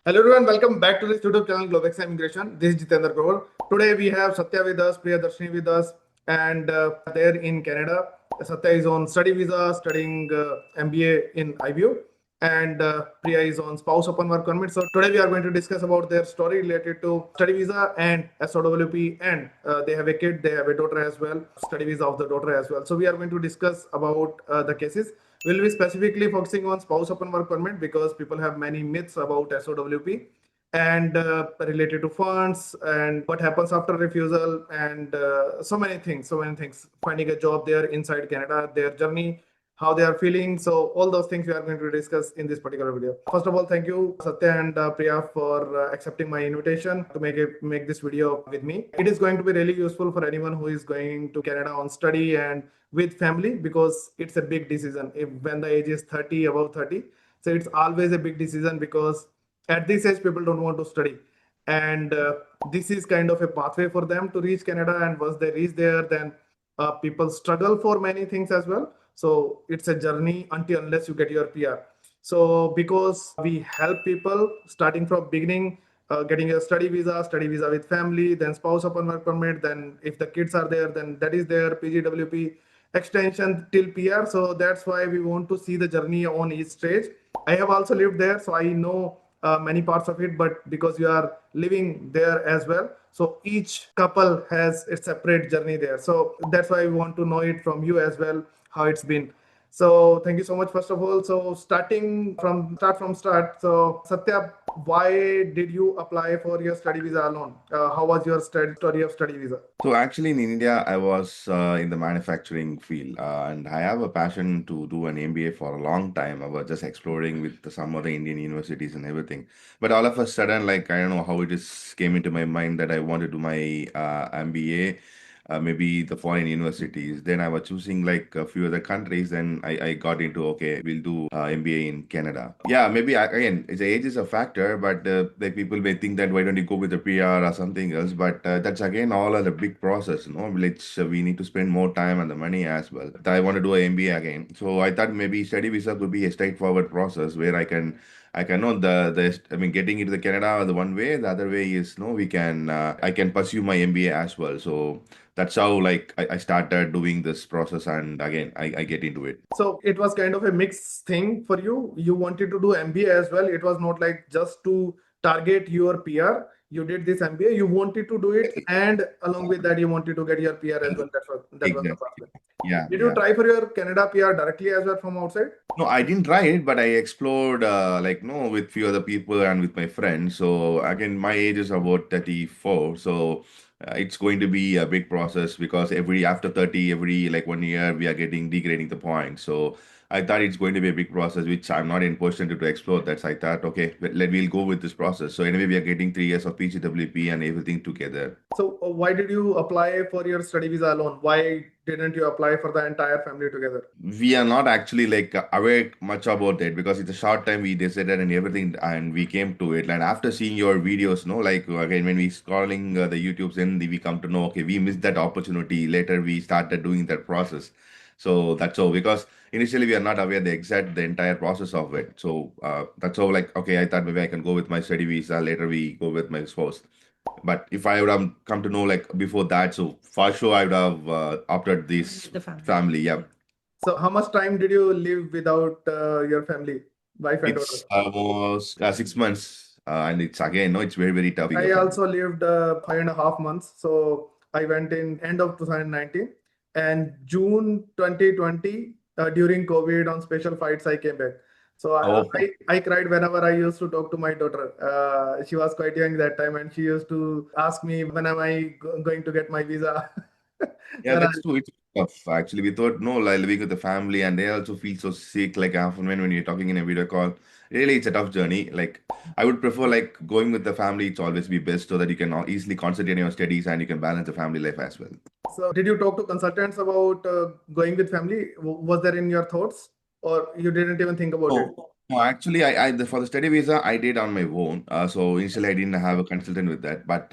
Hello everyone, welcome back to this YouTube channel Globexa Immigration. This is Jitender Grover. Today we have Satya with us, Priyadarshini with us, and they're in Canada. Satya is on study visa, studying MBA in IBU, and Priya is on spouse open work permit. So today we are going to discuss about their story related to study visa and SOWP, and they have a kid, they have a daughter as well, study visa of the daughter as well. So we are going to discuss about the cases. We'll be specifically focusing on spouse open work permit because people have many myths about SOWP and related to funds and what happens after refusal and so many things, finding a job there inside Canada, their journey, how they are feeling. So all those things we are going to discuss in this particular video. First of all, thank you Satya and Priya for accepting my invitation to make this video with me. It is going to be really useful for anyone who is going to Canada on study and with family, because it's a big decision when the age is 30, above 30. So it's always a big decision because at this age people don't want to study, and this is kind of a pathway for them to reach Canada. And once they reach there, then people struggle for many things as well. So it's a journey unless you get your PR. So because we help people starting from beginning, getting a study visa with family, then spouse open work permit, then if the kids are there, then that is their PGWP extension till PR. So that's why we want to see the journey on each stage. I have also lived there, so I know many parts of it, but because you are living there as well, so each couple has a separate journey there. So that's why we want to know it from you as well, how it's been. So thank you so much, first of all. So start. So Satya, why did you apply for your study visa alone? How was your story of study visa? So actually in India, I was in the manufacturing field, and I have a passion to do an MBA for a long time. I was just exploring with some other Indian universities and everything. But all of a sudden, like I don't know how it just came into my mind that I want to do my MBA, maybe the foreign universities. Then I was choosing like a few other countries. Then I got into, okay, we'll do MBA in Canada. Yeah, maybe again, the age is a factor, but like people may think that why don't you go with the PR or something else? But that's again all a big process, you know, which we need to spend more time and the money as well. I want to do an MBA again, so I thought maybe study visa could be a straightforward process where I can know I mean, getting into the Canada the one way, the other way is no, we can I can pursue my MBA as well. So that's how like I started doing this process, and again I get into it. So it was kind of a mixed thing for you. You wanted to do MBA as well. It was not like just to target your PR. You did this MBA, you wanted to do it, and along with that, you wanted to get your PR as well. That was the Exactly. pathway. Yeah, Did you yeah. try for your Canada PR directly as well from outside? No, I didn't try it, but I explored like no with few other people and with my friends. So again, my age is about 34. So it's going to be a big process because every after 30, every like 1 year, we are getting degrading the points. So I thought it's going to be a big process, which I'm not in position to explore. That's I thought, okay, we'll go with this process. So anyway, we are getting 3 years of PGWP and everything together. So why did you apply for your study visa alone? Why didn't you apply for the entire family together? We are not actually like aware much about it because it's a short time we decided and everything, and we came to it. And after seeing your videos, no, like again when we scrolling the YouTubes, and we come to know, okay, we missed that opportunity. Later we started doing that process. So that's all, because initially we are not aware the entire process of it. So that's all, like okay, I thought maybe I can go with my study visa. Later we go with my spouse. But if I would have come to know like before that, so for sure I would have opted this The family. family. Yeah. So how much time did you live without your family, wife and daughter? It's almost 6 months, and it's again, no, it's very, very tough being a I family. also lived 5.5 months. So I went in end of 2019, and June 2020, during COVID on special flights, I came back. So Oh, I cried whenever I used to talk to my daughter. She was quite young that time, and she used to ask me, when am I going to get my visa? yeah, Then that's true. It's tough. Actually, we thought no, like living with the family, and they also feel so sick. Like often when you're talking in a video call, really, it's a tough journey. Like I would prefer like going with the family. It's always be best so that you can easily concentrate on your studies and you can balance the family life as well. so did you talk to consultants about going with family? Was there in your thoughts, or you didn't even think about it? Oh, no, actually, for the study visa, I did on my own. So initially, I didn't have a consultant with that, but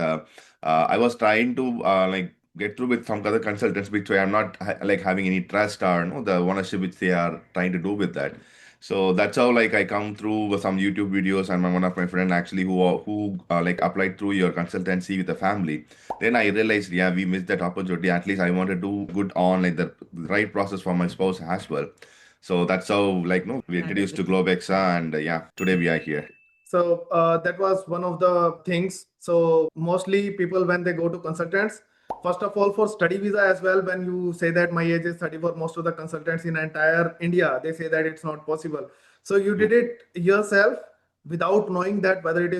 I was trying to like get through with some other consultants, which I am not like having any trust or no the ownership which they are trying to do with that. So that's how like I come through with some YouTube videos, and one of my friend actually who like applied through your consultancy with the family. Then I realized, yeah, we missed that opportunity. At least I want to do good on like the right process for my spouse as well. So that's how like no we introduced to Globexa, and yeah, today we are here. So that was one of the things. So mostly people when they go to consultants, first of all for study visa as well, when you say that my age is 34, most of the consultants in entire India, they say that it's not possible. So you did it yourself without knowing that whether it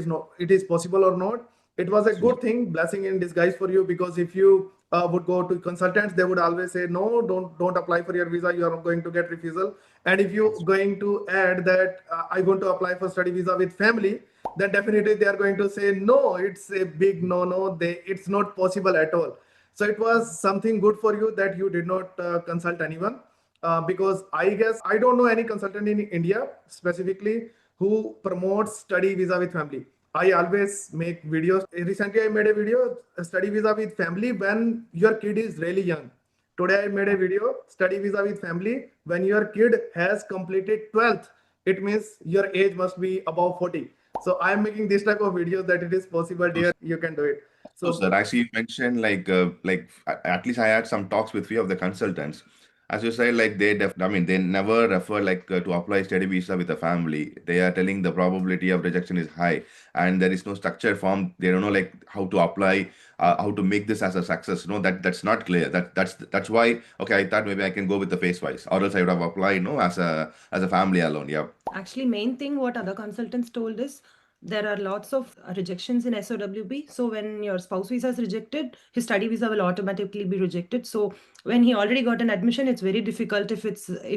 is possible or not. It was a good thing, blessing in disguise for you, because if you would go to consultants, they would always say no, don't apply for your visa, you are going to get refusal. And if you going to add that I want to apply for study visa with family, then definitely they are going to say no, it's a big no, it's not possible at all. So it was something good for you that you did not consult anyone, because I guess I don't know any consultant in India specifically who promotes study visa with family. I always make videos. Recently, I made a video, study visa with family when your kid is really young. Today, I made a video, study visa with family when your kid has completed 12th. It means your age must be above 40. So I'm making this type of videos that it is possible, So, dear, you can do it. so, So sir, actually, you mentioned like at least I had some talks with few of the consultants. As you said, like I mean, they never refer like to apply study visa with a family. They are telling the probability of rejection is high, and there is no structured form. They don't know like how to apply, how to make this as a success. No, that's not clear. That's why. Okay, I thought maybe I can go with the phase wise, or else I would have applied, no, as a family alone. Yeah. Actually, main thing what other consultants told is there are lots of rejections in SOWP. So when your spouse visa is rejected, his study visa will automatically be rejected. So when he already got an admission, it's very difficult if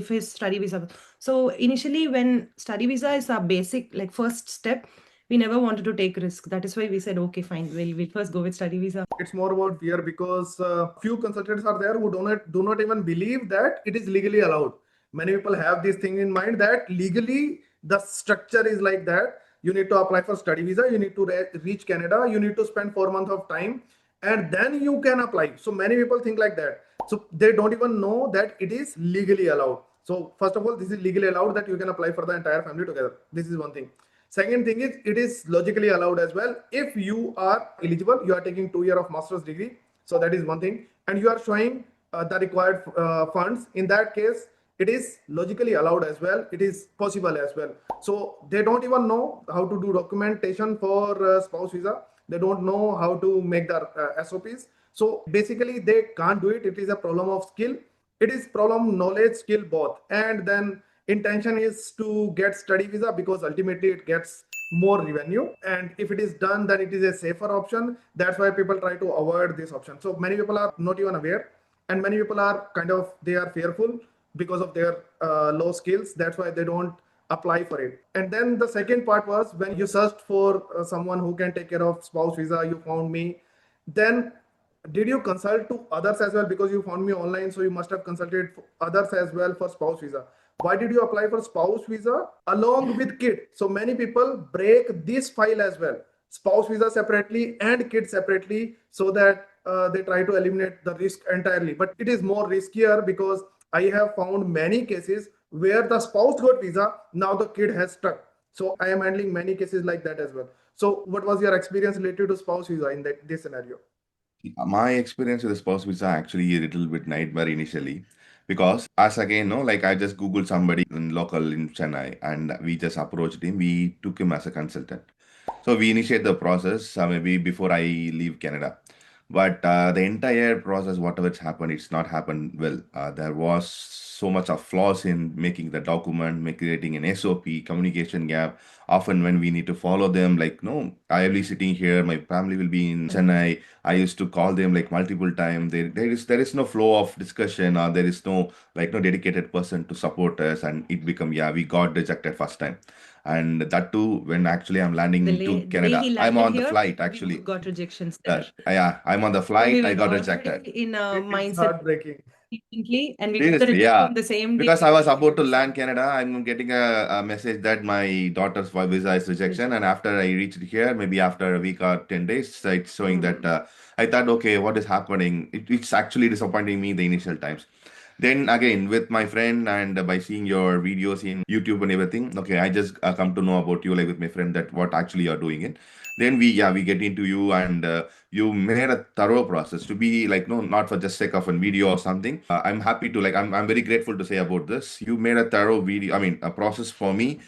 his study visa. So initially, when study visa is our basic like first step, we never wanted to take risk. That is why we said, okay, fine, we'll first go with study visa. it's more about fear, because few consultants are there who do not even believe that it is legally allowed. Many people have this thing in mind that legally the structure is like that. You need to apply for study visa, you need to reach Canada, you need to spend 4 months of time, and then you can apply. So many people think like that. So they don't even know that it is legally allowed. So first of all, this is legally allowed that you can apply for the entire family together. This is one thing. Second thing is it is logically allowed as well. If you are eligible, you are taking 2 years of master's degree. So that is one thing. And you are showing the required funds. In that case, it is logically allowed as well. It is possible as well. So they don't even know how to do documentation for spouse visa. They don't know how to make the SOPs. So basically they can't do it. It is a problem of skill. It is problem knowledge, skill both. And then intention is to get study visa because ultimately it gets more revenue, and if it is done then it is a safer option. That's why people try to avoid this option. So many people are not even aware, and many people are kind of they are fearful because of their low skills. That's why they don't apply for it. And then the second part was when you searched for someone who can take care of spouse visa, you found me. Then did you consult to others as well, because you found me online, so you must have consulted others as well for spouse visa? Why did you apply for spouse visa along with kid? So many people break this file as well, spouse visa separately and kid separately, so that they try to eliminate the risk entirely. But it is more riskier, because I have found many cases where the spouse got visa, now the kid has stuck. So I am handling many cases like that as well. So what was your experience related to spouse visa in this scenario? My experience with the spouse visa actually a little bit nightmare initially because as again no like I just googled somebody in local in Chennai and we just approached him. We took him as a consultant. So we initiate the process maybe before I leave Canada. But the entire process, whatever it's happened, it's not happened well. There was so much of flaws in making the document, creating an SOP, communication gap. Often when we need to follow them, like no, I will be sitting here, my family will be in Chennai. I used to call them like multiple times. There is no flow of discussion, or there is no like no dedicated person to support us, and it become yeah we got rejected first time, and that too when actually I'm landing to The day he Canada. I'm landed on the here, flight we actually. got rejections there. Yeah, I'm on the So we flight. I were got rejected. already in a It's mindset heartbreaking. instantly, and we got the Seriously, rejection yeah. the same day Because we I were was not about able to to land start. Canada, I'm getting a message that my daughter's visa is rejection, and after I reached here, maybe after a week or 10 days, it's showing that I thought, okay, what is happening? It's actually disappointing me the initial times. Then again, with my friend and by seeing your videos in YouTube and everything, okay, I just come to know about you, like with my friend, that what actually you're doing it. Then we get into you, and you made a thorough process to be like, no, not for just sake of a video or something. I'm happy to, like, I'm very grateful to say about this. You made a thorough video, I mean, a process for me,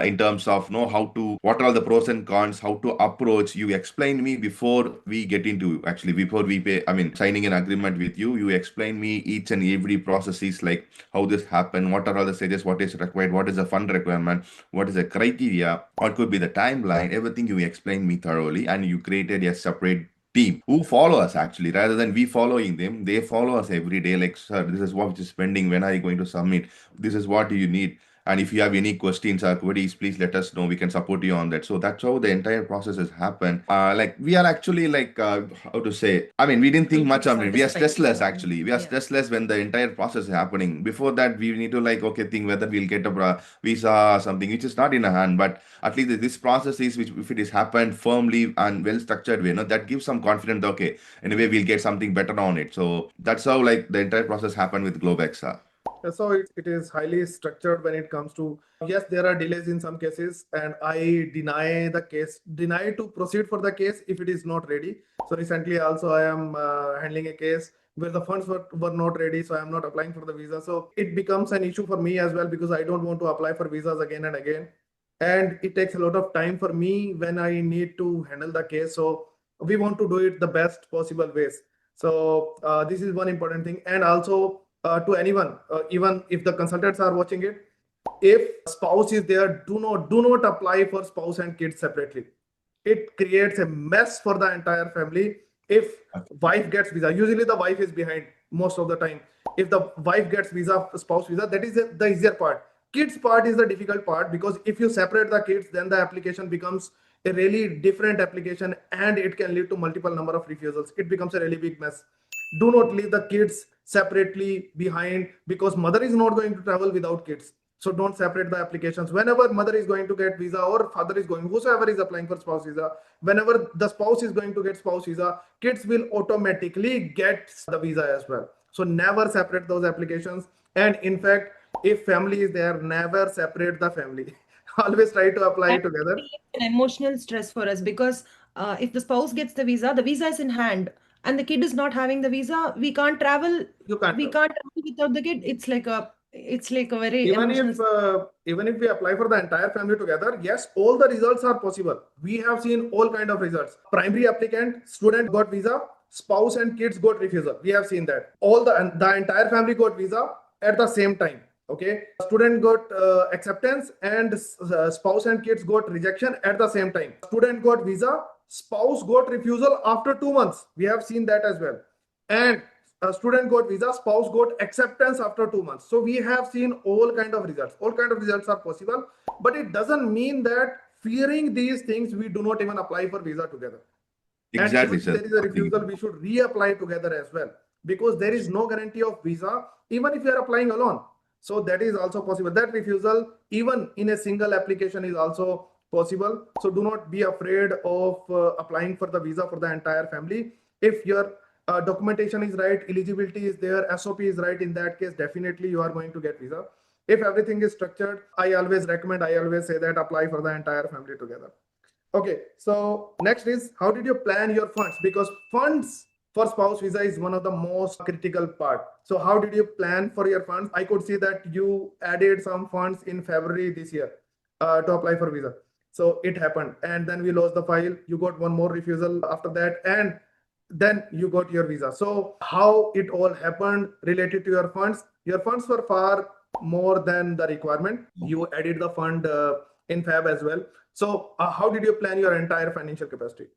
in terms of know how to, what are the pros and cons, how to approach. You explain me before we get into, actually before we pay, I mean, signing an agreement with you. You explain me each and every processes, like how this happen, what are all the stages, what is required, what is the fund requirement, what is the criteria, what could be the timeline. Everything you explained me thoroughly, and you created a separate team who follow us, actually, rather than we following them. They follow us every day, like, sir, this is what is pending, when are you going to submit, this is what do you need, and if you have any questions or queries, please let us know. We can support you on that. So that's how the entire process has happened. Like, we are actually like, how to say? I mean, we didn't think much of it. We are stressless, actually. We are stressless when the entire process is happening. Before that, we need to, like, okay, think whether we'll get a visa or something, which is not in a hand. But at least this process is, which if it is happened firmly and well structured way, that gives some confidence. Okay, anyway, we'll get something better on it. So that's how, like, the entire process happened with Globexa. So it is highly structured when it comes to, yes, there are delays in some cases, and I deny to proceed for the case if it is not ready. So recently also I am handling a case where the funds were not ready, so I am not applying for the visa. So it becomes an issue for me as well, because I don't want to apply for visas again and again. And it takes a lot of time for me when I need to handle the case. So we want to do it the best possible ways. So this is one important thing. And also to anyone, even if the consultants are watching it, if spouse is there, do not apply for spouse and kids separately. It creates a mess for the entire family. If wife gets visa, usually the wife is behind most of the time. If the wife gets visa, spouse visa, that is the easier part. Kids part is the difficult part, because if you separate the kids, then the application becomes a really different application, and it can lead to multiple number of refusals. It becomes a really big mess. Do not leave the kids separately behind, because mother is not going to travel without kids. So don't separate the applications. Whenever mother is going to get visa, or father is going, whosoever is applying for spouse visa, whenever the spouse is going to get spouse visa, kids will automatically get the visa as well. So never separate those applications. And in fact, if family is there, never separate the family. Always try to apply That together. creates an emotional stress for us, because if the spouse gets the visa is in hand, and the kid is not having the visa, we can't travel. You can't We travel. can't travel without the kid. It's like a very even emotional. if even if we apply for the entire family together, yes, all the results are possible. We have seen all kind of results. Primary applicant, student got visa, spouse and kids got refusal. We have seen that all the entire family got visa at the same time. Okay, student got acceptance, and spouse and kids got rejection at the same time. Student got visa, spouse got refusal after 2 months. We have seen that as well. And a student got visa, spouse got acceptance after 2 months. So we have seen all kind of results. All kind of results are possible, but it doesn't mean that fearing these things, we do not even apply for visa together. Exactly, And if sir. there is a refusal, we should reapply together as well, because there is no guarantee of visa even if you are applying alone. So that is also possible. That refusal, even in a single application, is also possible. So do not be afraid of applying for the visa for the entire family. If your documentation is right, eligibility is there, SOP is right, in that case, definitely you are going to get visa. If everything is structured, I always say that apply for the entire family together. Okay, so next is, how did you plan your funds? Because funds for spouse visa is one of the most critical part. So how did you plan for your funds? I could see that you added some funds in February this year to apply for visa. So it happened, and then we lost the file. You got one more refusal after that, and then you got your visa. So how it all happened related to your funds? Your funds were far more than the requirement. You added the fund in Feb as well. So how did you plan your entire financial capacity?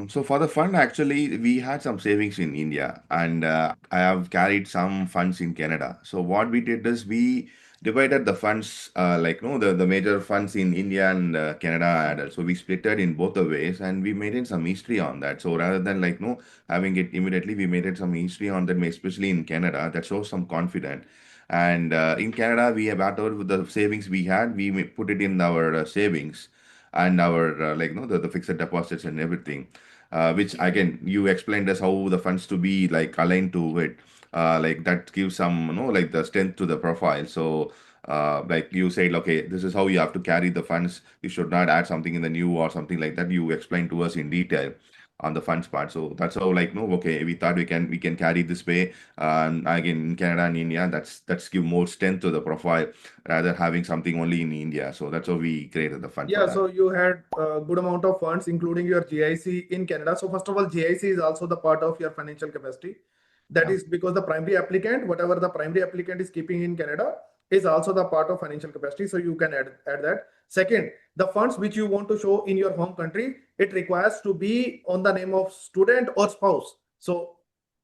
So for the fund, actually, we had some savings in India, and I have carried some funds in Canada. So what we did is we divided the funds, like, no, the major funds in India and Canada added. So we split it in both the ways, and we made it some history on that. So rather than, like, no, having it immediately, we made it some history on that, especially in Canada, that shows some confidence. And in Canada, we have whatever the savings we had, we put it in our savings and our, like, no, the fixed deposits and everything, which again you explained us how the funds to be like aligned to it. like that gives some, like the strength to the profile. So like you said, okay, this is how you have to carry the funds. You should not add something in the new or something like that. You explain to us in detail on the funds part. So that's how, like, no, okay, we thought we can carry this way. Again, in Canada and India, that's give more strength to the profile rather having something only in India. So that's how we created the fund for Yeah, that. so you had a good amount of funds, including your GIC in Canada. So first of all, GIC is also the part of your financial capacity. That Yeah. is because the primary applicant, whatever the primary applicant is keeping in Canada, is also the part of financial capacity. So you can add that. Second, the funds which you want to show in your home country, it requires to be on the name of student or spouse. So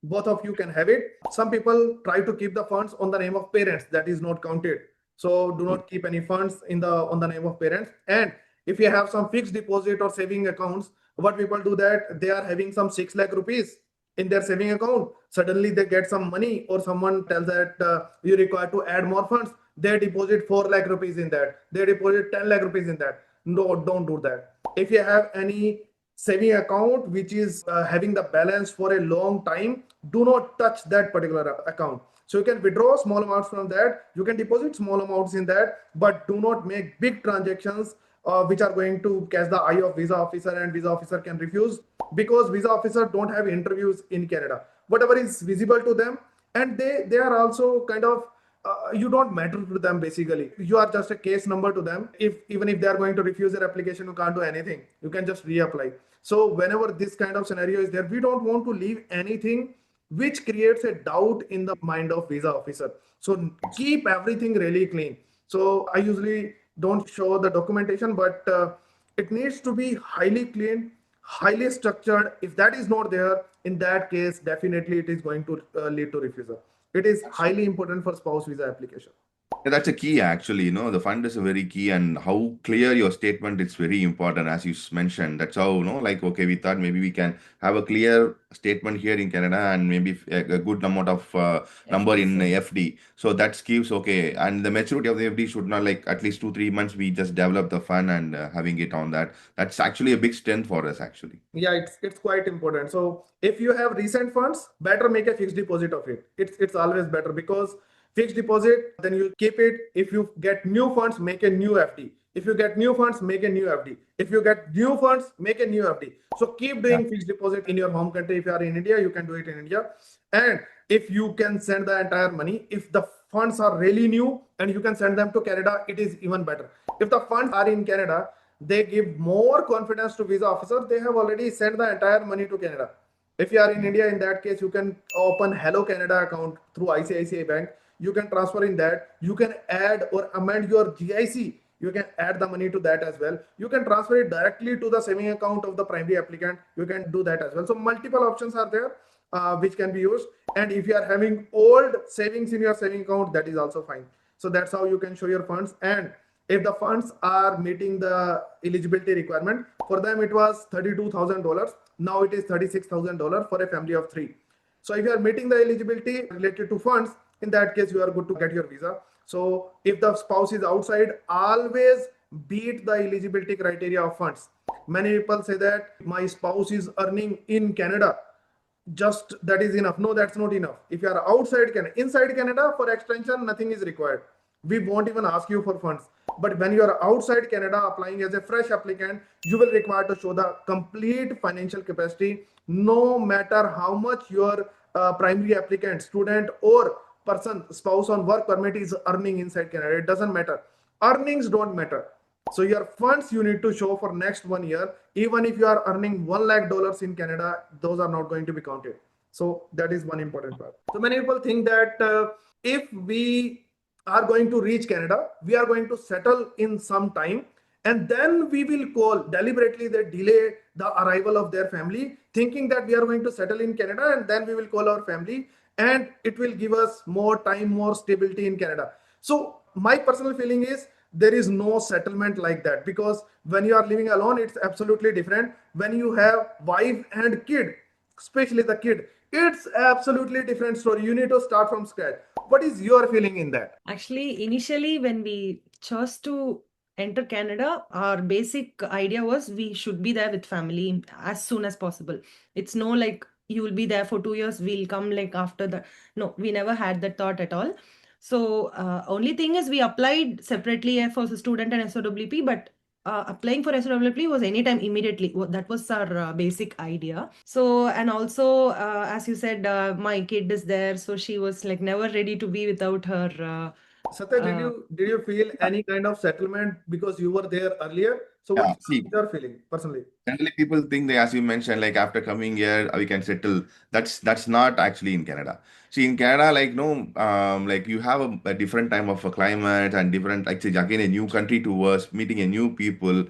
both of you can have it. Some people try to keep the funds on the name of parents. That is not counted. So do not keep any funds in the on the name of parents. And if you have some fixed deposit or saving accounts, what people do that they are having some 6 lakh rupees in their saving account. Suddenly they get some money or someone tells that you require to add more funds. They deposit 4 lakh rupees in that. They deposit 10 lakh rupees in that. No, don't do that. If you have any saving account which is having the balance for a long time, do not touch that particular account. So you can withdraw small amounts from that, you can deposit small amounts in that, but do not make big transactions which are going to catch the eye of visa officer, and visa officer can refuse because visa officer don't have interviews in Canada. Whatever is visible to them, and they are also kind of you don't matter to them. Basically you are just a case number to them. If even if they are going to refuse their application, you can't do anything, you can just reapply. So whenever this kind of scenario is there, we don't want to leave anything which creates a doubt in the mind of visa officer. So keep everything really clean. So I usually don't show the documentation, but it needs to be highly clean, highly structured. If that is not there, in that case definitely it is going to lead to refusal. It is highly important for spouse visa application. Yeah, that's a key actually. The fund is a very key, and how clear your statement is very important, as you mentioned. That's how, like, okay, we thought maybe we can have a clear statement here in Canada and maybe a good amount of number in FD. So that gives, okay, and the maturity of the FD should not like at least 2-3 months. We just develop the fund and having it on that. That's actually a big strength for us actually. Yeah, it's quite important. So if you have recent funds, better make a fixed deposit of it. It's always better because fixed deposit, then you keep it. If you get new funds, make a new FD. If you get new funds, make a new FD. If you get new funds, make a new FD. So keep Yeah. doing fixed deposit in your home country. If you are in India, you can do it in India. And if you can send the entire money, if the funds are really new and you can send them to Canada, it is even better. If the funds are in Canada, they give more confidence to visa officer. They have already sent the entire money to Canada. If you are in India, in that case, you can open Hello Canada account through ICICI Bank. You can transfer in that. You can add or amend your GIC. You can add the money to that as well. You can transfer it directly to the saving account of the primary applicant. You can do that as well. So multiple options are there which can be used. And if you are having old savings in your saving account, that is also fine. So that's how you can show your funds. And if the funds are meeting the eligibility requirement, for them it was $32,000. Now it is $36,000 for a family of 3. So if you are meeting the eligibility related to funds, in that case you are good to get your visa. So if the spouse is outside, always beat the eligibility criteria of funds. Many people say that my spouse is earning in Canada, just that is enough. No, that's not enough. If you are outside Canada, inside Canada, for extension nothing is required. We won't even ask you for funds. But when you are outside Canada applying as a fresh applicant, you will require to show the complete financial capacity, no matter how much your primary applicant, student or person, spouse on work permit is earning inside Canada. It doesn't matter. Earnings don't matter. So your funds you need to show for next 1 year. Even if you are earning $1 lakh in Canada, those are not going to be counted. So that is one important part. So many people think that if we are going to reach Canada, we are going to settle in some time, and then we will call. Deliberately they delay the arrival of their family, thinking that we are going to settle in Canada and then we will call our family, and it will give us more time, more stability in Canada. So my personal feeling is there is no settlement like that, because when you are living alone, it's absolutely different. When you have wife and kid, especially the kid, it's absolutely different story. You need to start from scratch. What is your feeling in that? Actually, initially, when we chose to enter Canada, our basic idea was we should be there with family as soon as possible. It's no like you will be there for 2 years, we'll come like after that. No, we never had that thought at all. So only thing is we applied separately for the student and SOWP, but applying for SOWP was anytime immediately. That was our basic idea. So, and also, as you said, my kid is there, so she was like never ready to be without her. Satya, did you feel any kind of settlement because you were there earlier? So Yeah, what's see, your feeling personally? generally people think they, as you mentioned, like after coming here, we can settle. That's not actually in Canada. See, in Canada, like no, like you have a different time of a climate and different, like say, again, a new country to us, meeting a new people.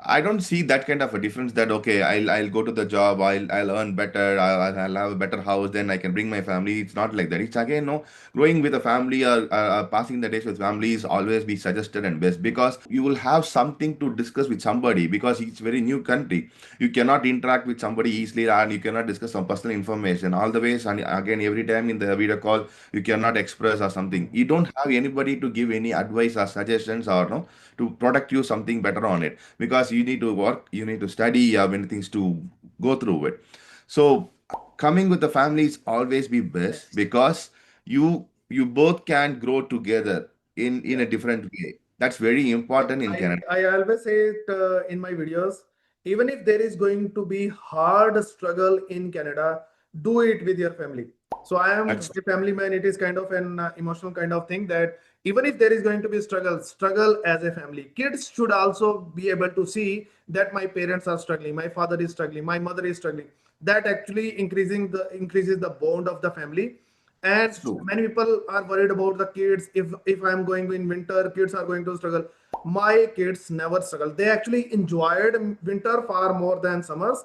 I don't see that kind of a difference that okay, I'll go to the job, I'll earn better, I'll have a better house, then I can bring my family. It's not like that. It's again no, growing with a family or passing the days with family is always be suggested and best because you will have something to discuss with somebody because it's very new country. You cannot interact with somebody easily and you cannot discuss some personal information all the ways, and again every time in the video call you cannot express or something. You don't have anybody to give any advice or suggestions or no to protect you something better on it because you need to work, you need to study, you have many things to go through it. So coming with the family is always be best because you both can grow together in Yeah. a different way. That's very important in Canada. I always say it in my videos, even if there is going to be hard struggle in Canada, do it with your family. So I am That's a family man. It is kind of an emotional kind of thing that even if there is going to be struggle as a family. Kids should also be able to see that my parents are struggling, my father is struggling, my mother is struggling. That actually increases the bond of the family. And true. many people are worried about the kids. If I'm going in winter, kids are going to struggle. My kids never struggle. They actually enjoyed winter far more than summers,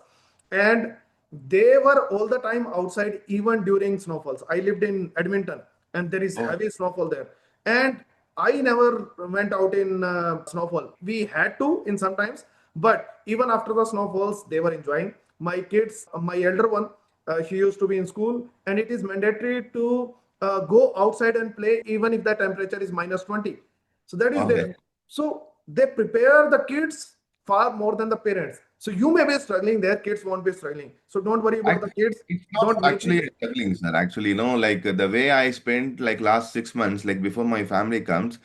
and they were all the time outside even during snowfalls. I lived in Edmonton, and there is Oh, heavy snowfall there, and I never went out in snowfall. We had to in sometimes, but even after the snowfalls, they were enjoying. My kids, my elder one, she used to be in school, and it is mandatory to go outside and play even if the temperature is -20. So that is okay. there. So they prepare the kids far more than the parents. So you may be struggling, their kids won't be struggling. So don't worry about the kids. It's Don't not make it. actually struggling, sir. Actually, no, like the way I spent like last 6 months, like before my family comes,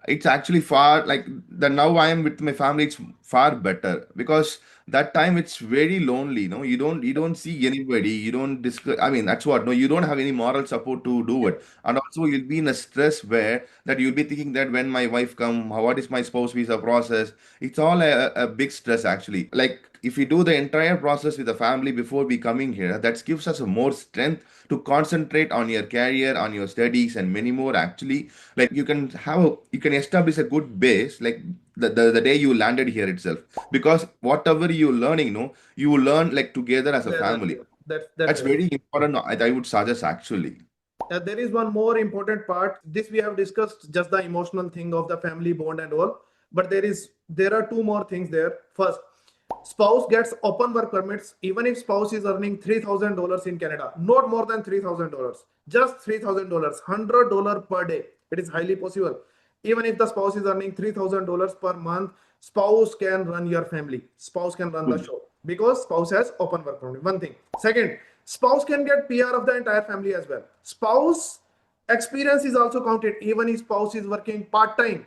it's actually far like the now I am with my family, it's far better because that time it's very lonely. No, you don't see anybody, you don't discuss. I mean, that's what, no, you don't have any moral support to do Yeah. it. And also you'll be in a stress where that you'll be thinking that when my wife come, what is my spouse visa process? It's all a big stress actually. Like if we do the entire process with the family before we coming here, that gives us a more strength to concentrate on your career, on your studies, and many more. Actually, like you can establish a good base, like the day you landed here itself, because whatever you learning, no, you learn like together as a Together. family. That's That's right. very important. I would suggest actually. There is one more important part. This we have discussed just the emotional thing of the family bond and all, but there are two more things there. First, spouse gets open work permits even if spouse is earning $3,000 in Canada, not more than $3,000, just $3,000, $100 per day. It is highly possible. Even if the spouse is earning $3,000 per month, spouse can run your family. Spouse can run the Good. show because spouse has open work permit. One thing. Second, spouse can get PR of the entire family as well. Spouse experience is also counted even if spouse is working part time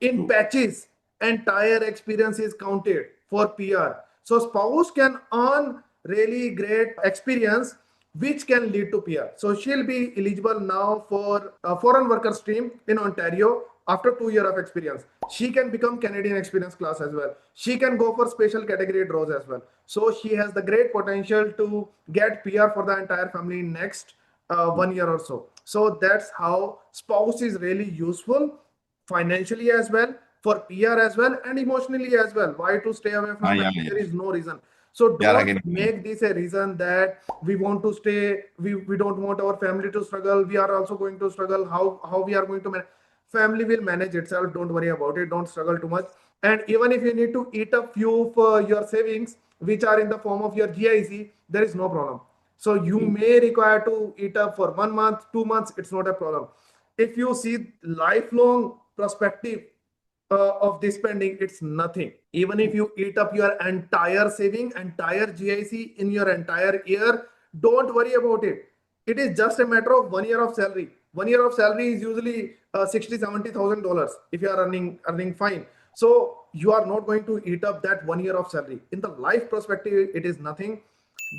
in True. patches. Entire experience is counted for PR. So spouse can earn really great experience which can lead to PR. So she'll be eligible now for a foreign worker stream in Ontario after 2 years of experience. She can become Canadian experience class as well. She can go for special category draws as well. So she has the great potential to get PR for the entire family in next 1 year or so. So that's how spouse is really useful financially as well, for PR as well, and emotionally as well. Why to stay away Ah, from yeah, family? There yes. is no reason. So Yeah, don't again. make this a reason that we want to stay, we don't want our family to struggle. We are also going to struggle. How we are going to manage? Family will manage itself. Don't worry about it. Don't struggle too much. And even if you need to eat up few for your savings, which are in the form of your GIC, there is no problem. So you may require to eat up for 1 month, 2 months. It's not a problem. If you see lifelong perspective of this spending, it's nothing. Even if you eat up your entire saving, entire GIC in your entire year, don't worry about it. It is just a matter of 1 year of salary. 1 year of salary is usually $60,000-$70,000 if you are earning fine. So you are not going to eat up that 1 year of salary. In the life perspective, it is nothing.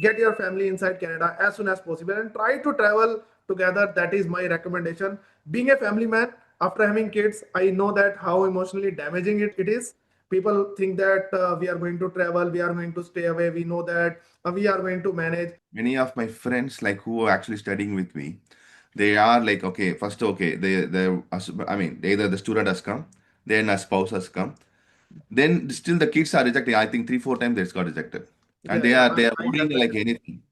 Get your family inside Canada as soon as possible and try to travel together. That is my recommendation. Being a family man, after having kids, I know that how emotionally damaging it is. People think that we are going to travel, we are going to stay away, we know that we are going to manage. Many of my friends, like who are actually studying with me, they are like, okay, first, okay, I mean, either the student has come, then a spouse has come, then still the kids are rejecting. I think 3, 4 times they got rejected, and Yeah, yeah, they are I worrying felt the like same. anything.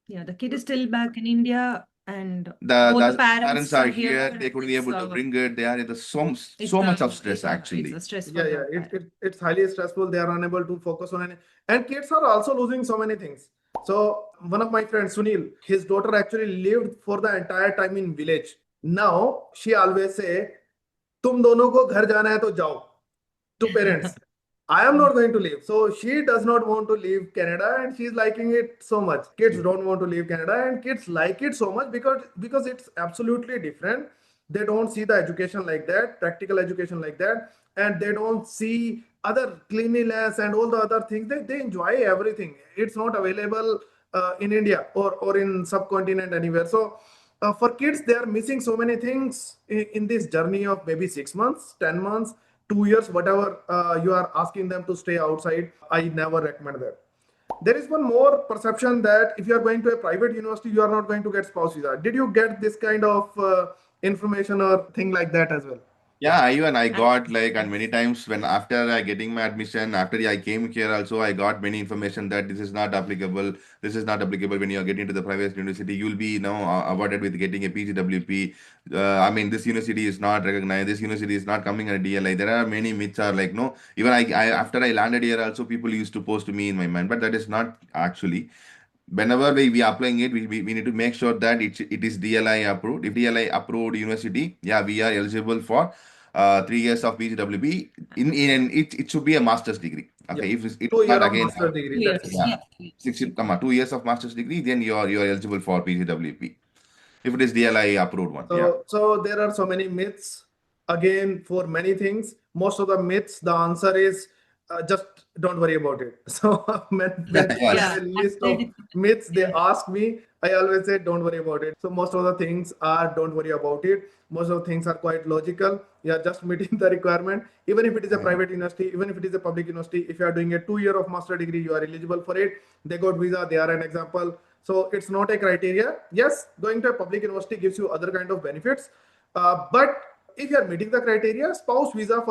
Yeah, the kid is still back in India, and The both the parents parents are are here. here. They couldn't be It's able to bring it. They are in the it's so much of stress it's a actually. stress for Yeah, yeah, the parents. it's highly stressful. They are unable to focus on any, and kids are also losing so many things. So one of my friends, Sunil, his daughter actually lived for the entire time in village. Now she always say, तुम दोनों को घर जाना है तो जाओ, to parents. I am not going to leave. So she does not want to leave Canada and she's liking it so much. Kids don't want to leave Canada and kids like it so much because it's absolutely different. They don't see the education like that, practical education like that, and they don't see other cleanliness and all the other things. They enjoy everything. It's not available in India or in subcontinent anywhere. So for kids, they are missing so many things in this journey of maybe 6 months, 10 months, 2 years, whatever you are asking them to stay outside. I never recommend that. There is one more perception that if you are going to a private university, you are not going to get spouse visa. Did you get this kind of information or thing like that as well? Yeah, even I got like, and many times when after I getting my admission, after I came here also, I got many information that this is not applicable. This is not applicable when you are getting to the private university. You'll be, awarded with getting a PGWP. I mean, this university is not recognized. This university is not coming at DLI. There are many myths are like, no, even I after I landed here also, people used to post to me in my mind, but that is not actually. Whenever we are applying it, we need to make sure that it is DLI approved. If DLI approved university, yeah, we are eligible for 3 years of PGWP. It should be a master's degree. Yeah. Okay, if it is 2 year not of again, master degree. Two That's years. it. yeah, Yeah. 2 years of master's degree, then you are eligible for PGWP. If it is DLI approved one, yeah. So there are so many myths. Again, for many things, most of the myths, the answer is just don't worry about it. So when people Yes. have a list of myths, they ask me, I always say don't worry about it. So most of the things are don't worry about it. Most of the things are quite logical. You are just meeting the requirement. Even if it is a private university, even if it is a public university, if you are doing a 2 year of master degree, you are eligible for it. They got visa, they are an example. So it's not a criteria. Yes, going to a public university gives you other kind of benefits. But if you are meeting the criteria, spouse visa,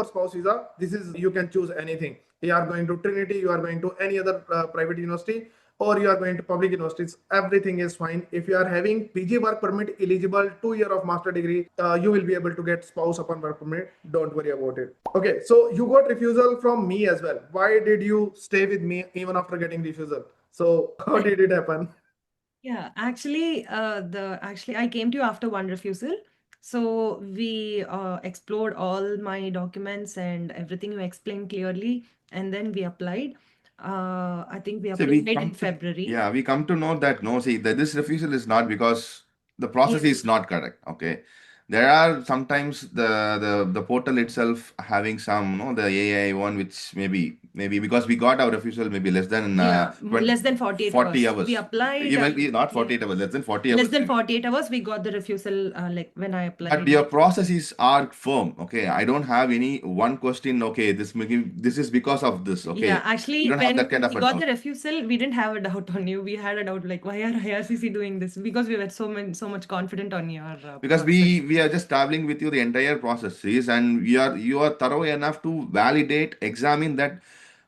this is, you can choose anything. You are going to Trinity, you are going to any other private university, or you are going to public universities. Everything is fine. If you are having PG work permit eligible 2 year of master degree, you will be able to get spouse upon work permit. Don't worry about it. Okay, so you got refusal from me as well. Why did you stay with me even after getting refusal? So how did it happen? Yeah, actually I came to you after one refusal. So we explored all my documents and everything you explained clearly, and then we applied. I think we So we applied come in to, February. yeah, we come to know that no, see, that this refusal is not because the process Yes. is not correct. Okay, there are sometimes the portal itself having some, no, the AI one, which maybe because we got our refusal maybe less than Yeah, 20, less than 48 40 hours. We hours. applied, Even not yeah, 48 hours, less than 40 less hours. than 48 hours, we got the refusal, like when I But applied. your processes are firm. Okay, I don't have any one question. Okay, this is because of this. Yeah, Okay, you actually, don't have when that kind of we a got doubt. the refusal, we didn't have a doubt on you. We had a doubt like, why are IRCC doing this? Because we were so much confident on your Because process. we are just traveling with you the entire processes, and you are thorough enough to validate, examine that.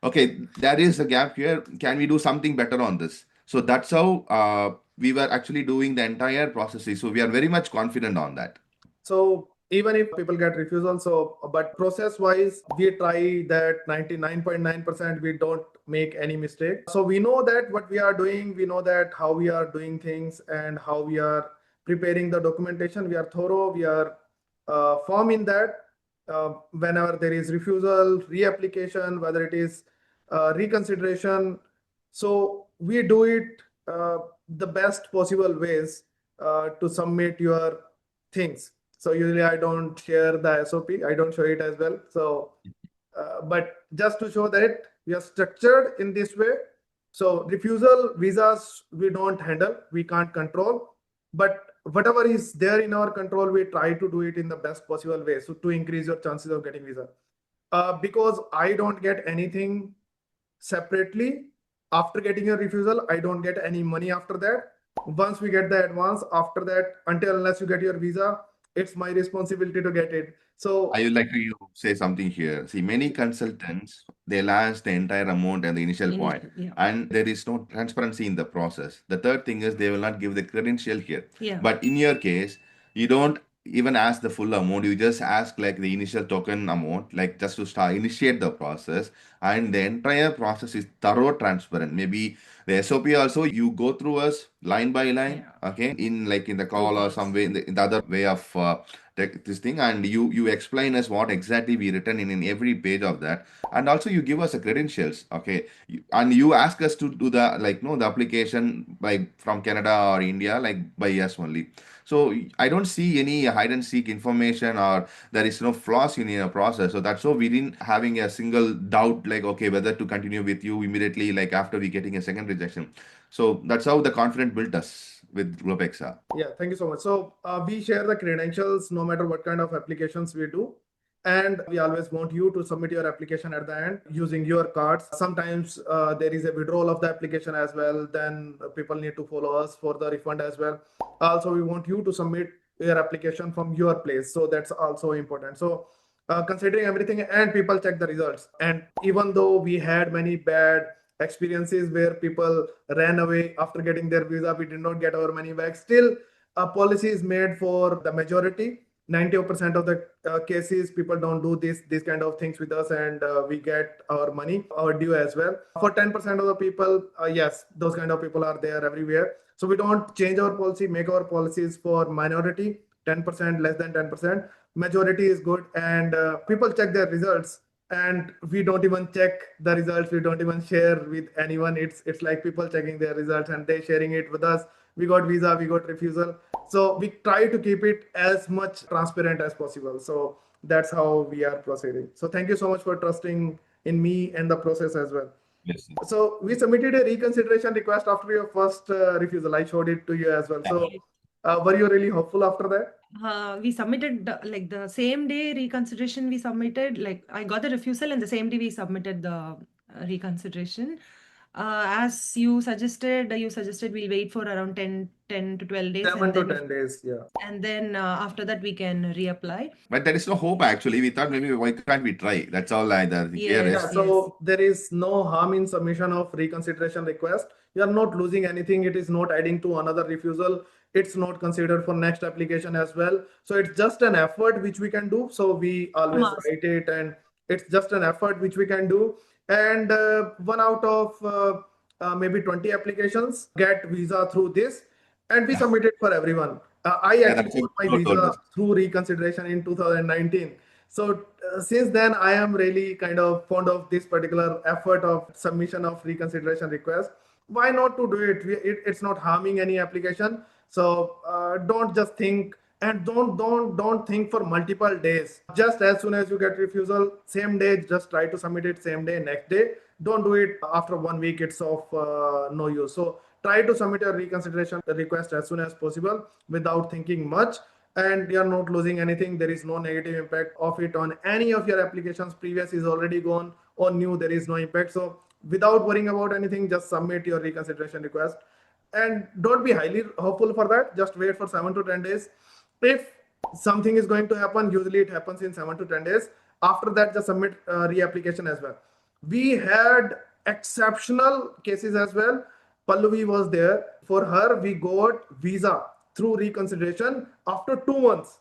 Okay, there is a gap here. Can we do something better on this? So that's how we were actually doing the entire processes. So we are very much confident on that. So even if people get refusal, so but process wise, we try that 99.9% we don't make any mistake. So we know that what we are doing, we know that how we are doing things and how we are preparing the documentation. We are thorough, we are firm in that. Whenever there is refusal, reapplication, whether it is reconsideration, so we do it the best possible ways to submit your things. So usually I don't share the SOP, I don't show it as well. So, but just to show that we are structured in this way. So refusal visas we don't handle, we can't control, but whatever is there in our control, we try to do it in the best possible way. So to increase your chances of getting visa. Because I don't get anything separately after getting a refusal, I don't get any money after that. Once we get the advance, after that, until unless you get your visa, it's my responsibility to get it. So I would like to you say something here. See, many consultants, they'll ask the entire amount and the initial point, Yeah. and there is no transparency in the process. The third thing is they will not give the credential here. Yeah. But in your case, you don't even ask the full amount. You just ask like the initial token amount, like just to start initiate the process, and the entire process is thorough, transparent. Maybe the SOP also you go through us line by line, okay, in like in the call or some way in the other way of this thing, and you explain us what exactly we written in every page of that, and also you give us the credentials, okay, and you ask us to do the like no the application by from Canada or India like by us only. So I don't see any hide and seek information or there is no flaws in your process. So that's why we didn't having a single doubt like okay whether to continue with you immediately like after we getting a second rejection. So that's how the confidence built us with Globexa. yeah, thank you so much. So we share the credentials no matter what kind of applications we do. And we always want you to submit your application at the end using your cards. Sometimes there is a withdrawal of the application as well. Then people need to follow us for the refund as well. Also, we want you to submit your application from your place. So that's also important. So considering everything, and people check the results. And even though we had many bad experiences where people ran away after getting their visa, we did not get our money back. Still, a policy is made for the majority. 90% of the cases, people don't do these kind of things with us, and we get our money, our due as well. For 10% of the people, yes, those kind of people are there everywhere. So we don't change our policy, make our policies for minority, 10%, less than 10%. Majority is good, and people check their results, and we don't even check the results, we don't even share with anyone. It's like people checking their results and they sharing it with us. We got visa, we got refusal. So we try to keep it as much transparent as possible. So that's how we are proceeding. So thank you so much for trusting in me and the process as well. Yes. So we submitted a reconsideration request after your first refusal. I showed it to you as well. So were you really hopeful after that? We submitted like the same day reconsideration we submitted. Like I got the refusal and the same day we submitted the reconsideration. As you suggested we'll wait for around 10 to 12 days. 7 to 10 days, yeah. And then after that we can reapply. But there is no hope actually. We thought maybe why can't we try? That's all I the here is. Yeah, so there is no harm in submission of reconsideration request. You are not losing anything. It is not adding to another refusal. It's not considered for next application as well. So it's just an effort which we can do. So we always write it, and it's just an effort which we can do. And one out of maybe 20 applications get visa through this, and we submit it for everyone. I actually got my visa through reconsideration in 2019. So since then, I am really kind of fond of this particular effort of submission of reconsideration request. Why not to do it? It's not harming any application. So don't just think, and don't think for multiple days. Just as soon as you get refusal, same day, just try to submit it same day, next day. Don't do it after 1 week. It's of no use. So try to submit a reconsideration request as soon as possible without thinking much, and you're not losing anything. There is no negative impact of it on any of your applications. Previous is already gone, or new, there is no impact. So without worrying about anything, just submit your reconsideration request, and don't be highly hopeful for that. Just wait for 7 to 10 days. If something is going to happen, usually it happens in 7 to 10 days. After that, just submit reapplication as well. We had exceptional cases as well. Pallavi was there. For her, we got visa through reconsideration after 2 months.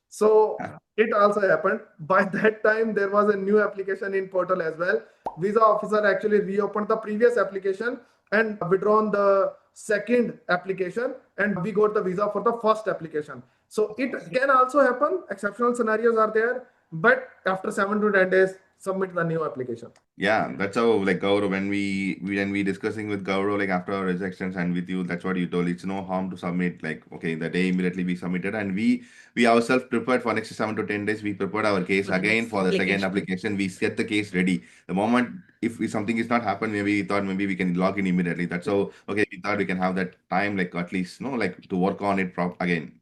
So it also happened. By that time, there was a new application in portal as well. Visa officer actually reopened the previous application and withdrawn the second application, and we got the visa for the first application. So it can also happen. Exceptional scenarios are there, but after 7 to 10 days, submit the new application. Yeah, that's how like Gaurav, when we discussing with Gaurav like after our rejections and with you, that's what you told. It's no harm to submit. Like okay, the day immediately we submitted and we ourselves prepared for next 7 to 10 days. We prepared our case For the again next for the second application. application. We set the case ready. The moment if something is not happened, maybe we thought maybe we can log in immediately. That's how okay we thought we can have that time like at least like to work on it again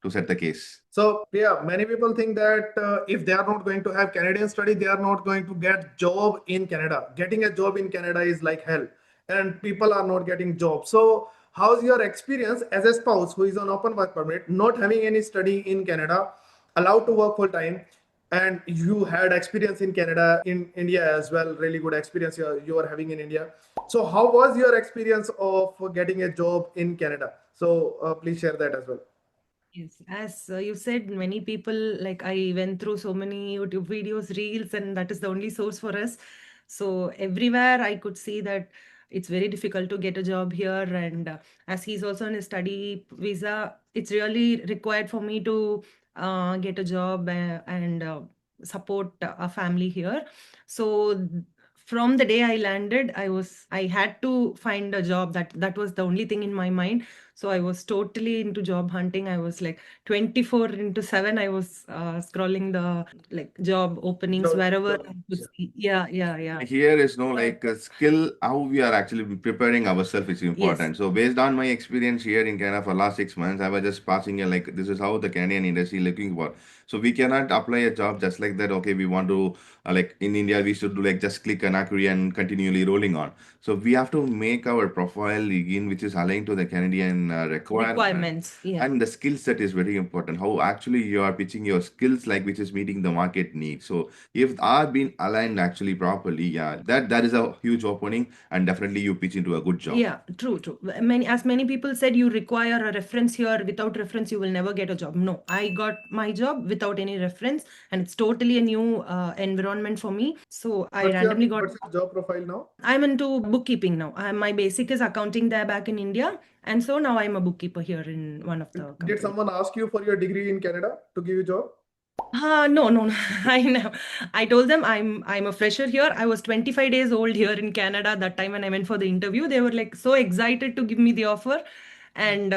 to set the case. So yeah, many people think that if they are not going to have Canadian study, they are not going to get job in Canada. Getting a job in Canada is like hell, and people are not getting jobs. So how's your experience as a spouse who is on open work permit, not having any study in Canada, allowed to work full time, and you had experience in Canada, in India as well, really good experience you are having in India. So how was your experience of getting a job in Canada? So please share that as well. Yes, as you said, many people like I went through so many YouTube videos, reels, and that is the only source for us. So everywhere I could see that it's very difficult to get a job here. And as he's also on a study visa, it's really required for me to get a job and support a family here. So from the day I landed, I had to find a job. That was the only thing in my mind. So I was totally into job hunting. I was like 24 into 7. I was scrolling the like job openings wherever I could see. Yeah, yeah, yeah. Here is no like a skill how we are actually preparing ourselves is Yes. important. So based on my experience here in Canada for last 6 months, I was just passing a like this is how the Canadian industry looking for. So we cannot apply a job just like that. Okay, we want to like in India we should do like just click an query and continually rolling on. So we have to make our profile again which is aligned to the Canadian requirement. Requirements. Yeah. And the skill set is very important. How actually you are pitching your skills like which is meeting the market needs. So if are being aligned actually properly, yeah, that is a huge opening and definitely you pitch into a good job. Yeah, true, true. Many people said you require a reference here. Without reference, you will never get a job. No, I got my job without any reference, and it's totally a new environment for me. So I randomly got. What's your job profile now? I'm into bookkeeping now. My basic is accounting there back in India, and so now I'm a bookkeeper here in one of the Did companies. someone ask you for your degree in Canada to give you job? No. I know. I told them I'm a fresher here. I was 25 days old here in Canada that time when I went for the interview. They were like so excited to give me the offer, and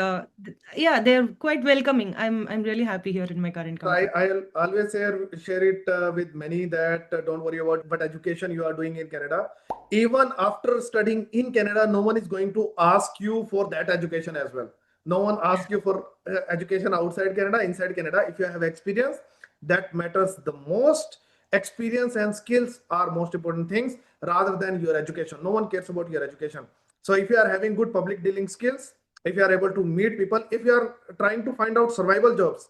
yeah, they're quite welcoming. I'm really happy here in my current company. I'll always share it with many that don't worry about what education you are doing in Canada. Even after studying in Canada, no one is going to ask you for that education as well. No one asks you for education outside Canada, inside Canada. If you have experience, that matters the most. Experience and skills are most important things rather than your education. No one cares about your education. So if you are having good public dealing skills, if you are able to meet people, if you are trying to find out survival jobs,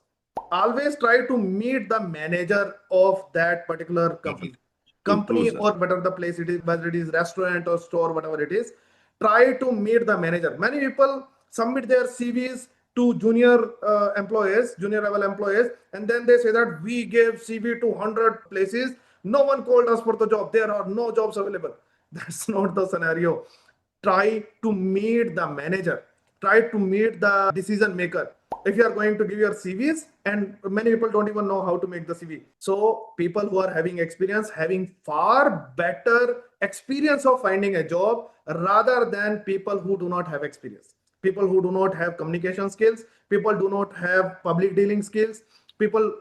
always try to meet the manager of that particular company True, or whatever the place it is, whether it is restaurant or store, whatever it is. Try to meet the manager. Many people submit their CVs to junior employees, junior level employees, and then they say that we gave CV to 100 places, no one called us for the job, there are no jobs available. That's not the scenario. Try to meet the manager, try to meet the decision maker. If you are going to give your CVs, and many people don't even know how to make the CV. So people who are having experience, having far better experience of finding a job rather than people who do not have experience, people who do not have communication skills, people do not have public dealing skills, people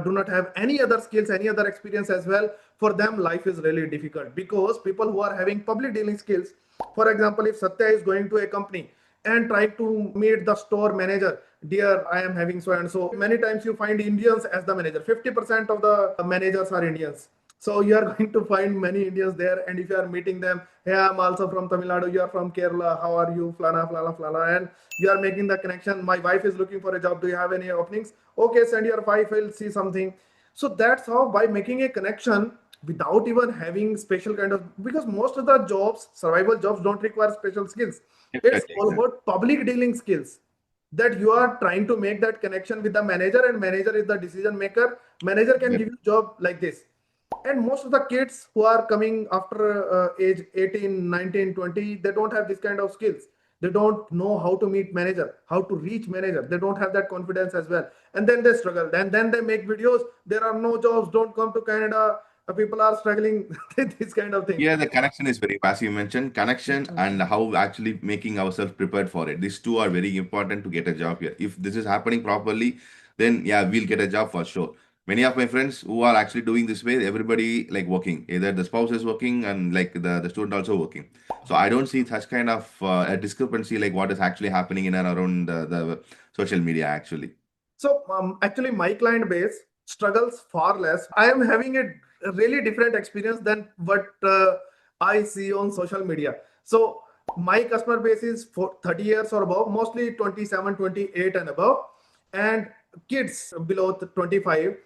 do not have any other skills, any other experience as well. For them life is really difficult, because people who are having public dealing skills, for example, if Satya is going to a company and trying to meet the store manager, dear, I am having so and so, many times you find Indians as the manager. 50% of the managers are Indians. So you are going to find many Indians there, and if you are meeting them, hey, I'm also from Tamil Nadu, you are from Kerala, how are you, flana, flana, flana, and you are making the connection. My wife is looking for a job, do you have any openings? Okay, send your wife, we'll see something. So that's how, by making a connection without even having special kind of, because most of the jobs, survival jobs, don't require special skills. It's all about public dealing skills, that you are trying to make that connection with the manager, and manager is the decision maker. Manager can give you job like this. And most of the kids who are coming after age 18, 19, 20, they don't have this kind of skills. They don't know how to meet manager, how to reach manager. They don't have that confidence as well. And then they struggle. And then they make videos. There are no jobs. Don't come to Canada. people are struggling with this kind of thing. Yeah, the connection is very as you mentioned, connection and how actually making ourselves prepared for it. These two are very important to get a job here. If this is happening properly, then yeah, we'll get a job for sure. Many of my friends who are actually doing this way, everybody like working. Either the spouse is working and like the student also working. So I don't see such kind of a discrepancy like what is actually happening in and around the social media actually. So actually, my client base struggles far less. I am having a really different experience than what I see on social media. So my customer base is for 30 years or above, mostly 27, 28 and above, and kids below 25.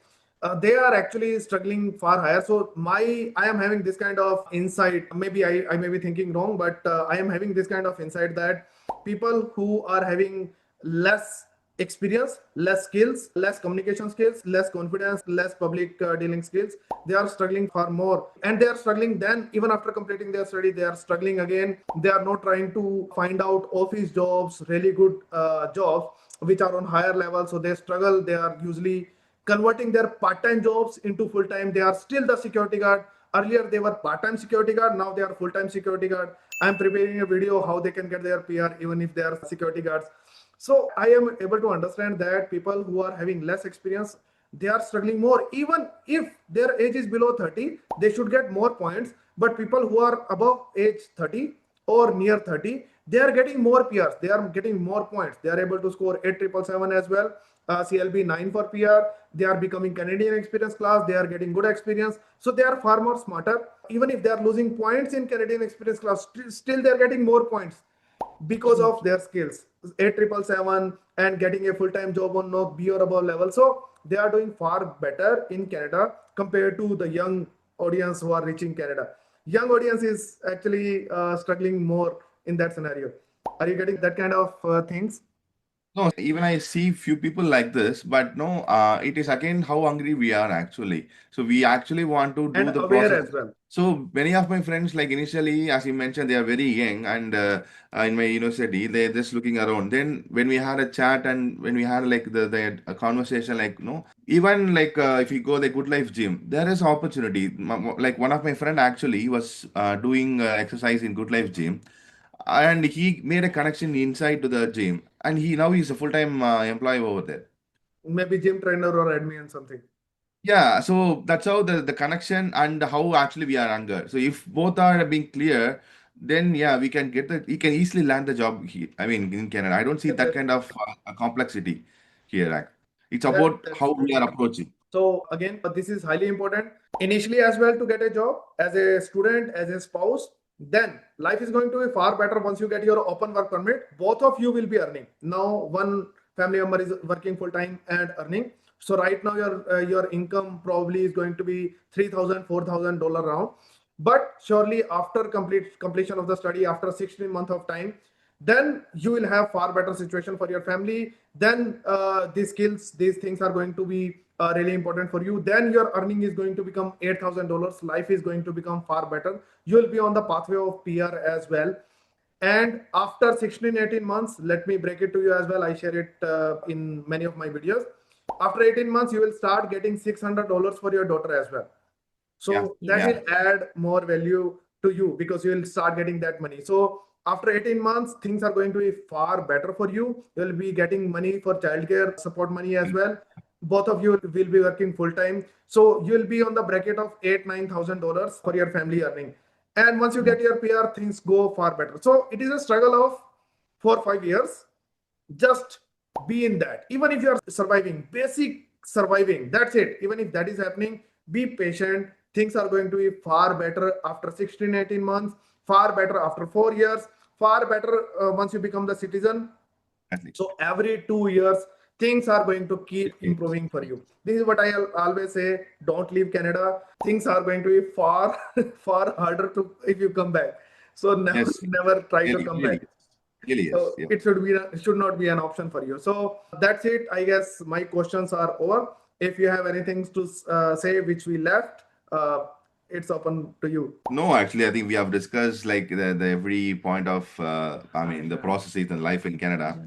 They are actually struggling far higher. So I am having this kind of insight. Maybe I may be thinking wrong, but I am having this kind of insight that people who are having less experience, less skills, less communication skills, less confidence, less public dealing skills, they are struggling far more. And they are struggling then, even after completing their study, they are struggling again. They are not trying to find out office jobs, really good jobs, which are on higher level. So they struggle. They are usually converting their part-time jobs into full-time. They are still the security guard. Earlier they were part-time security guard. Now they are full-time security guard. I'm preparing a video how they can get their PR even if they are security guards. So I am able to understand that people who are having less experience, they are struggling more. Even if their age is below 30, they should get more points. But people who are above age 30 or near 30, they are getting more PRs. They are getting more points. They are able to score 8777 as well. CLB 9 for PR. They are becoming Canadian experience class. They are getting good experience. So they are far more smarter. Even if they are losing points in Canadian experience class, still they are getting more points because of their skills. 8777 and getting a full-time job on no B or above level. So they are doing far better in Canada compared to the young audience who are reaching Canada. Young audience is actually struggling more in that scenario. Are you getting that kind of things? No, even I see few people like this, but no, it is again how hungry we are actually. So we actually want to do And the aware process. as well. So many of my friends, like initially, as you mentioned, they are very young, and in my university, they're just looking around. Then when we had a chat and when we had like the a conversation, like no, even like if you go the Good Life gym, there is opportunity. Like one of my friend actually was doing exercise in Good Life gym, and he made a connection inside to the gym, and he now he's a full-time employee over there. Maybe gym trainer or admin something. Yeah, so that's how the connection and how actually we are younger. So if both are being clear, then yeah, we can easily land the job here. I mean, in Canada, I don't see that kind of complexity here. It's about That's how true. we are approaching. So again, this is highly important initially as well to get a job as a student, as a spouse. Then life is going to be far better once you get your open work permit. Both of you will be earning. Now one family member is working full time and earning. So right now your income probably is going to be $3,000, $4,000 round. But surely after completion of the study, after 16 months of time, then you will have far better situation for your family. Then these skills, these things are going to be really important for you. Then your earning is going to become $8,000. Life is going to become far better. You will be on the pathway of PR as well. And after 16, 18 months, let me break it to you as well. I share it in many of my videos. After 18 months, you will start getting $600 for your daughter as well. Yeah, So that yeah, will add more value to you because you will start getting that money. So after 18 months, things are going to be far better for you. You'll be getting money for childcare support money as well. Both of you will be working full time. So you'll be on the bracket of $8,000, $9,000 for your family earning. And once you yeah. get your PR, things go far better. So it is a struggle of 4 or 5 years. Just be in that. Even if you are surviving, basic surviving, that's it. Even if that is happening, be patient. Things are going to be far better after 16, 18 months, far better after 4 years, far better once you become the citizen. Exactly. So every 2 years, things are going to keep Yes, improving for you. This is what I always say: don't leave Canada. Things are going to be far, far harder to if you come back. So never, yes, never try to really, come back. really, really, yes, So yeah. it should not be an option for you. So that's it. I guess my questions are over. If you have anything to say which we left, it's open to you. No, actually, I think we have discussed like the every point of, I mean, the processes and life in Canada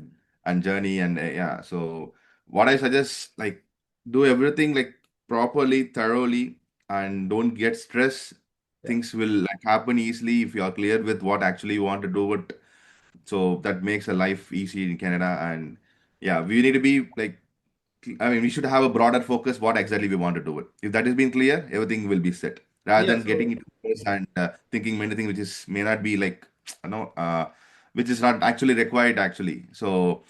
and journey and yeah. So what I suggest, like, do everything like properly, thoroughly, and don't get stressed. Things will like happen easily if you are clear with what actually you want to do it. So that makes a life easy in Canada. And yeah, we need to be like, I mean, we should have a broader focus what exactly we want to do it. If that has been clear, everything will be set. Rather Yeah, than getting into this and thinking many things which is may not be like, which is not actually required actually. So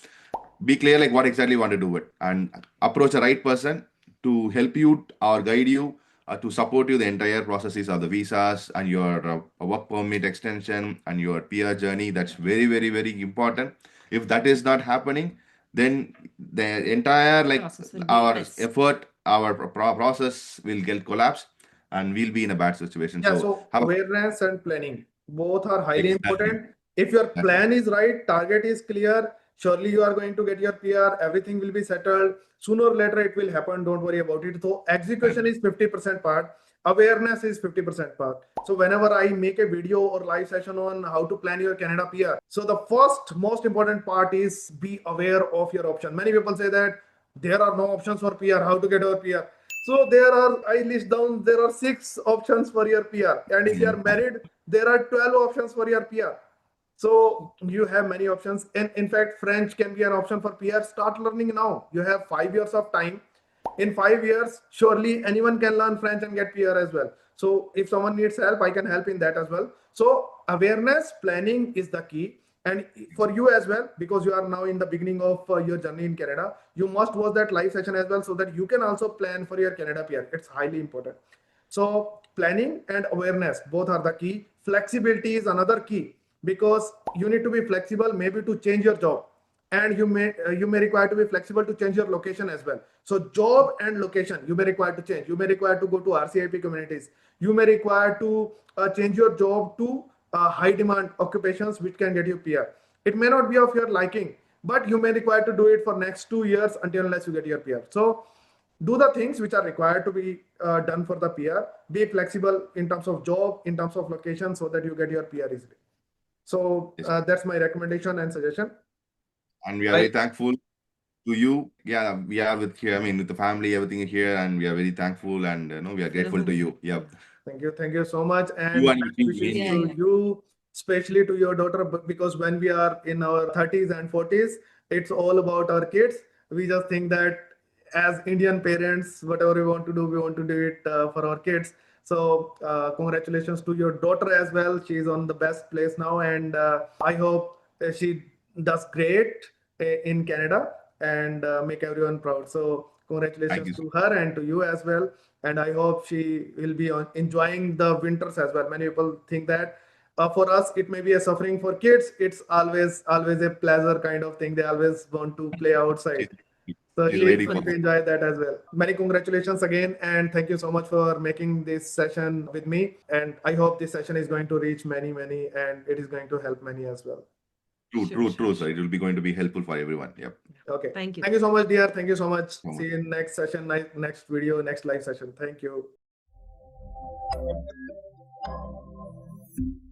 be clear like what exactly you want to do it and approach a right person to help you or guide you to support you the entire processes of the visas and your work permit extension and your PR journey. That's very, very, very important. If that is not happening, then the entire like Process will be our less. effort, our process will get collapsed and we'll be in a bad situation. Yeah, So so have a awareness and planning both are highly exactly, important. If your exactly. plan is right, target is clear, surely you are going to get your PR, everything will be settled. Sooner or later it will happen, don't worry about it. So execution is 50% part, awareness is 50% part. So whenever I make a video or live session on how to plan your Canada PR, so the first most important part is be aware of your option. Many people say that there are no options for PR, how to get our PR? So there are, I list down, there are 6 options for your PR. And if you are married, there are 12 options for your PR. So you have many options. And in fact, French can be an option for PR. Start learning now. You have 5 years of time. In 5 years, surely anyone can learn French and get PR as well. So if someone needs help, I can help in that as well. So awareness, planning is the key. And for you as well, because you are now in the beginning of your journey in Canada, you must watch that live session as well so that you can also plan for your Canada PR. It's highly important. So planning and awareness both are the key. Flexibility is another key because you need to be flexible maybe to change your job, and you may require to be flexible to change your location as well. So job and location you may require to change. You may require to go to RCIP communities. You may require to change your job to high demand occupations which can get you PR. It may not be of your liking, but you may require to do it for next 2 years until unless you get your PR. So do the things which are required to be done for the PR. Be flexible in terms of job, in terms of location, so that you get your PR easily. So Yes. that's my recommendation and suggestion. And we are I very thankful to you. Yeah, we are with here. I mean, with the family, everything is here, and we are very thankful and we are grateful to you. Yep. thank you so much, You and and your best team wishes mainly. to you, especially to your daughter, because when we are in our 30s and 40s, it's all about our kids. We just think that as Indian parents, whatever we want to do, we want to do it for our kids. So congratulations to your daughter as well. She's on the best place now, and I hope she does great in Canada and make everyone proud. So Thank congratulations you. to her and to you as well. And I hope she will be enjoying the winters as well. Many people think that for us it may be a suffering. For kids, it's always a pleasure kind of thing. They always want to play outside. So She's she's ready going for to that. enjoy that as well. Many congratulations again, and thank you so much for making this session with me. And I hope this session is going to reach many, and it is going to help many as well. True, Sure, true, sure, true. So sure. it will be going to be helpful for everyone. Yep. Okay. Thank you. Thank you so much, dear. Thank you so much. So See much. you in next session, next video, next live session. Thank you.